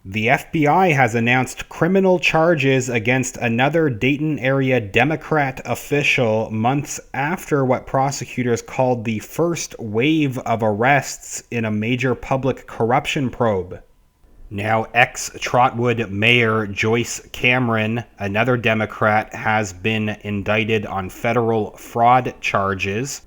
The FBI has announced criminal charges against another Dayton area Democrat official months after what prosecutors called the first wave of arrests in a major public corruption probe. Now, ex-Trotwood Mayor Joyce Cameron, another Democrat, has been indicted on federal fraud charges.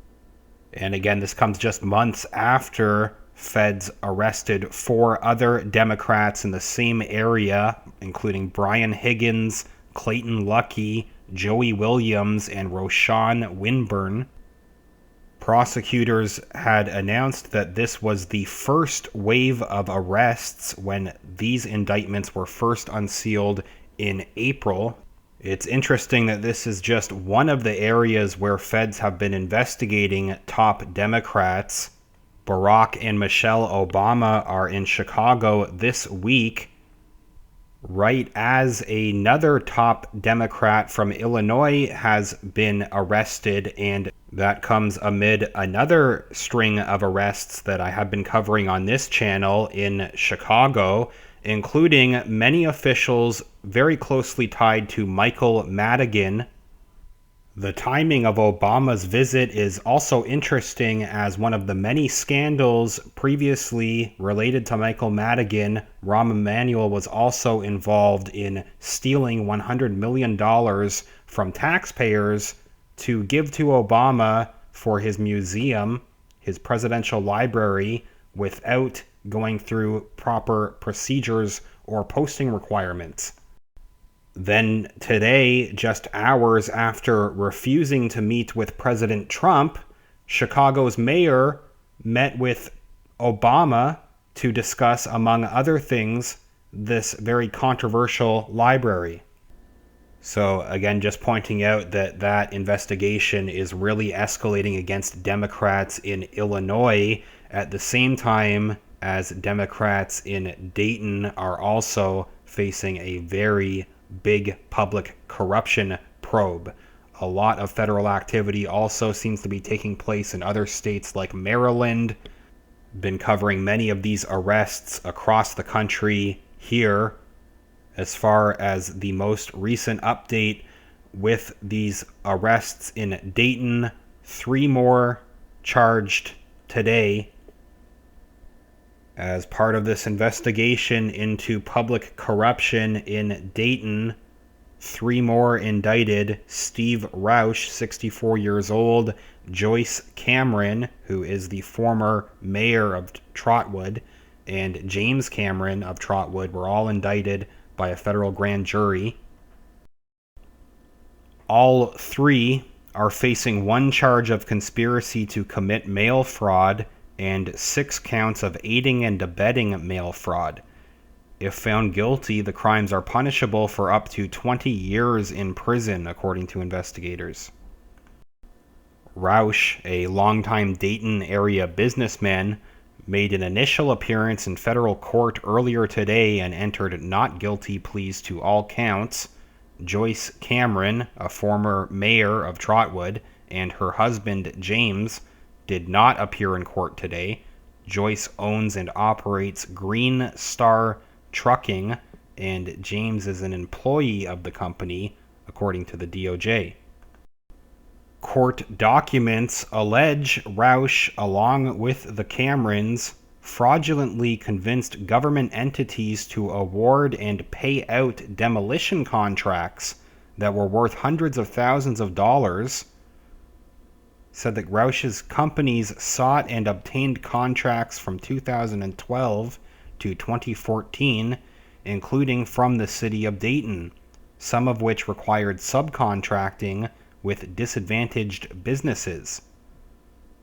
And again, this comes just months after feds arrested 4 other Democrats in the same area, including Brian Higgins, Clayton Luckey, Joey Williams, and Roshan Winburn. Prosecutors had announced that this was the first wave of arrests when these indictments were first unsealed in April. It's interesting that this is just one of the areas where feds have been investigating top Democrats. Barack and Michelle Obama are in Chicago this week, right as another top Democrat from Illinois has been arrested, and that comes amid another string of arrests that I have been covering on this channel in Chicago, including many officials very closely tied to Michael Madigan. The timing of Obama's visit is also interesting, as one of the many scandals previously related to Michael Madigan, Rahm Emanuel was also involved in stealing $100 million from taxpayers to give to Obama for his museum, his presidential library, without going through proper procedures or posting requirements. Then today, just hours after refusing to meet with President Trump, Chicago's mayor met with Obama to discuss, among other things, this very controversial library. So again, just pointing out that investigation is really escalating against Democrats in Illinois at the same time as Democrats in Dayton are also facing a very big public corruption probe. A lot of federal activity also seems to be taking place in other states like Maryland. Been covering many of these arrests across the country here. As far as the most recent update with these arrests in Dayton, 3 more charged today as part of this investigation into public corruption in Dayton. 3 more indicted: Steve Roush, 64 years old, Joyce Cameron, who is the former mayor of Trotwood, and James Cameron of Trotwood were all indicted by a federal grand jury. All 3 are facing 1 charge of conspiracy to commit mail fraud and 6 counts of aiding and abetting mail fraud. If found guilty, the crimes are punishable for up to 20 years in prison, according to investigators. Roush, a longtime Dayton area businessman, made an initial appearance in federal court earlier today and entered not guilty pleas to all counts. Joyce Cameron, a former mayor of Trotwood, and her husband James did not appear in court today. Joyce owns and operates Green Star Trucking, and James is an employee of the company, according to the DOJ. Court documents allege Roush, along with the Camerons, fraudulently convinced government entities to award and pay out demolition contracts that were worth hundreds of thousands of dollars. Said that Roush's companies sought and obtained contracts from 2012 to 2014, including from the city of Dayton, some of which required subcontracting with disadvantaged businesses.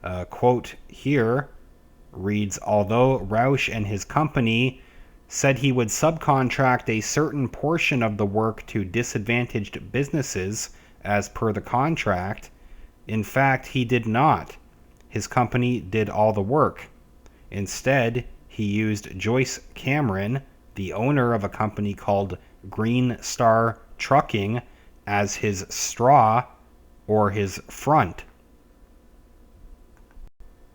A quote here reads, although Roush and his company said he would subcontract a certain portion of the work to disadvantaged businesses as per the contract, in fact, he did not. His company did all the work. Instead, he used Joyce Cameron, the owner of a company called Green Star Trucking, as his straw or his front.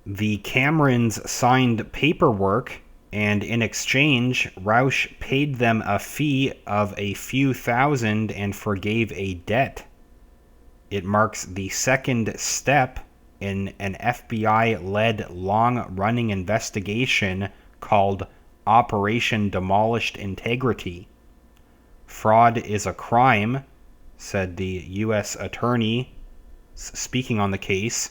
The Camerons signed paperwork and in exchange, Rausch paid them a fee of a few thousand and forgave a debt. It marks the second step in an FBI-led long-running investigation called Operation Demolished Integrity. Fraud is a crime, said the U.S. Attorney, speaking on the case,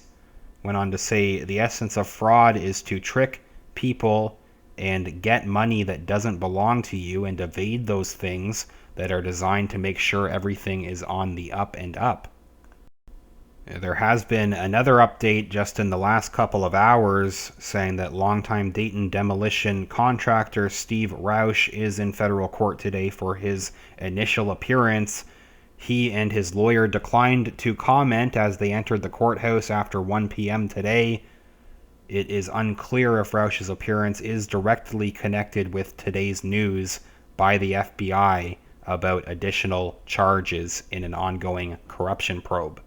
went on to say the essence of fraud is to trick people and get money that doesn't belong to you and evade those things that are designed to make sure everything is on the up and up. There has been another update just in the last couple of hours saying that longtime Dayton demolition contractor Steve Rausch is in federal court today for his initial appearance. He and his lawyer declined to comment as they entered the courthouse after 1 p.m. today. It is unclear if Rausch's appearance is directly connected with today's news by the FBI about additional charges in an ongoing corruption probe.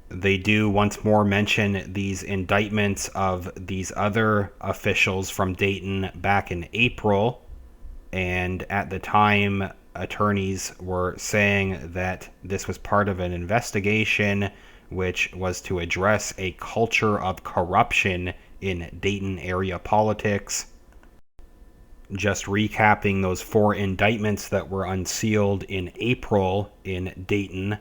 They do once more mention these indictments of these other officials from Dayton back in April, and at the time, attorneys were saying that this was part of an investigation which was to address a culture of corruption in Dayton area politics. Just recapping those 4 indictments that were unsealed in April in Dayton.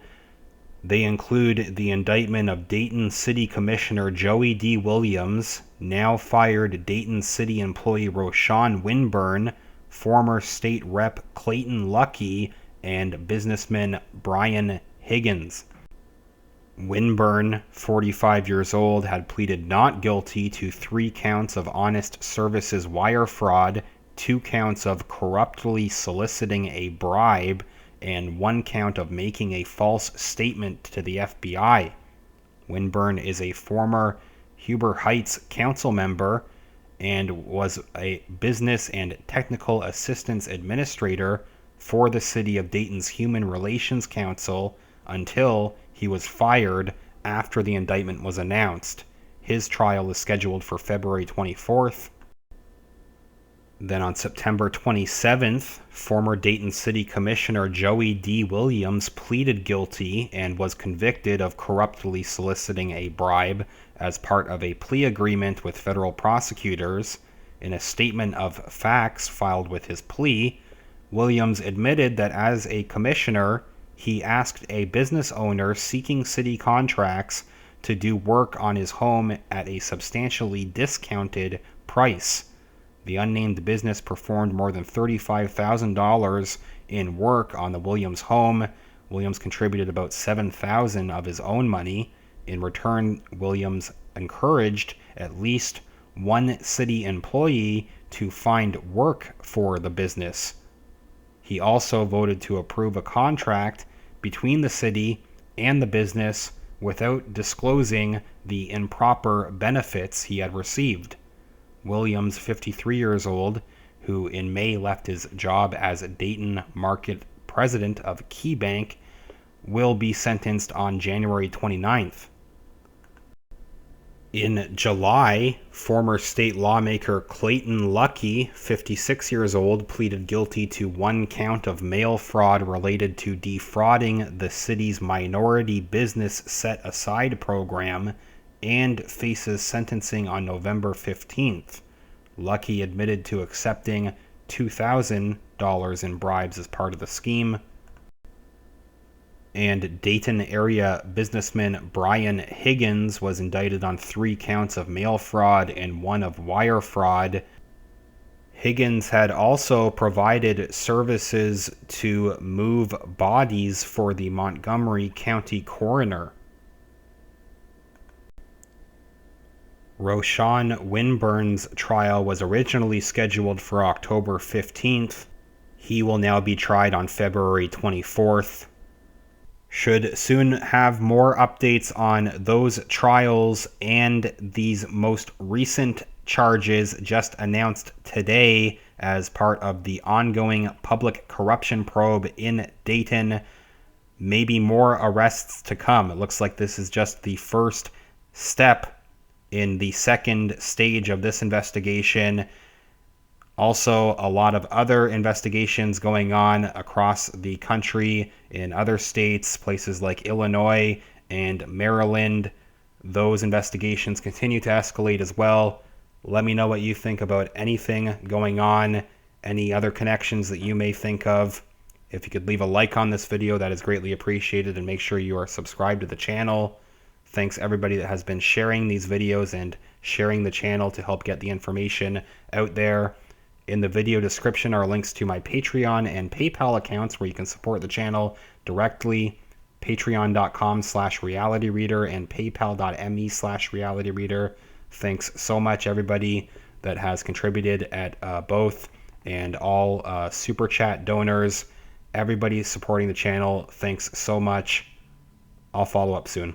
They include the indictment of Dayton City Commissioner Joey D. Williams, now fired Dayton City employee Roshawn Winburn, former state rep Clayton Luckey, and businessman Brian Higgins. Winburn, 45 years old, had pleaded not guilty to 3 counts of honest services wire fraud, 2 counts of corruptly soliciting a bribe, and 1 count of making a false statement to the FBI. Winburn is a former Huber Heights council member and was a business and technical assistance administrator for the City of Dayton's Human Relations Council until he was fired after the indictment was announced. His trial is scheduled for February 24th. Then on September 27th, former Dayton City Commissioner Joey D. Williams pleaded guilty and was convicted of corruptly soliciting a bribe as part of a plea agreement with federal prosecutors. In a statement of facts filed with his plea, Williams admitted that as a commissioner, he asked a business owner seeking city contracts to do work on his home at a substantially discounted price. The unnamed business performed more than $35,000 in work on the Williams home. Williams contributed about $7,000 of his own money. In return, Williams encouraged at least 1 city employee to find work for the business. He also voted to approve a contract between the city and the business without disclosing the improper benefits he had received. Williams, 53 years old, who in May left his job as Dayton Market President of KeyBank, will be sentenced on January 29th. In July, former state lawmaker Clayton Luckey, 56 years old, pleaded guilty to 1 count of mail fraud related to defrauding the city's minority business set-aside program and faces sentencing on November 15th. Luckey admitted to accepting $2,000 in bribes as part of the scheme. And Dayton area businessman Brian Higgins was indicted on 3 counts of mail fraud and 1 of wire fraud. Higgins had also provided services to move bodies for the Montgomery County coroner. Roshawn Winburn's trial was originally scheduled for October 15th. He will now be tried on February 24th. Should soon have more updates on those trials and these most recent charges just announced today as part of the ongoing public corruption probe in Dayton. Maybe more arrests to come. It looks like this is just the first step in the second stage of this investigation. Also, a lot of other investigations going on across the country in other states, places like Illinois and Maryland. Those investigations continue to escalate as well. Let me know what you think about anything going on, any other connections that you may think of. If you could leave a like on this video, that is greatly appreciated, and make sure you are subscribed to the channel. Thanks everybody that has been sharing these videos and sharing the channel to help get the information out there. In the video description are links to my Patreon and PayPal accounts where you can support the channel directly. Patreon.com/realityreader and PayPal.me/realityreader. Thanks so much everybody that has contributed at both, and all super chat donors. Everybody supporting the channel, thanks so much. I'll follow up soon.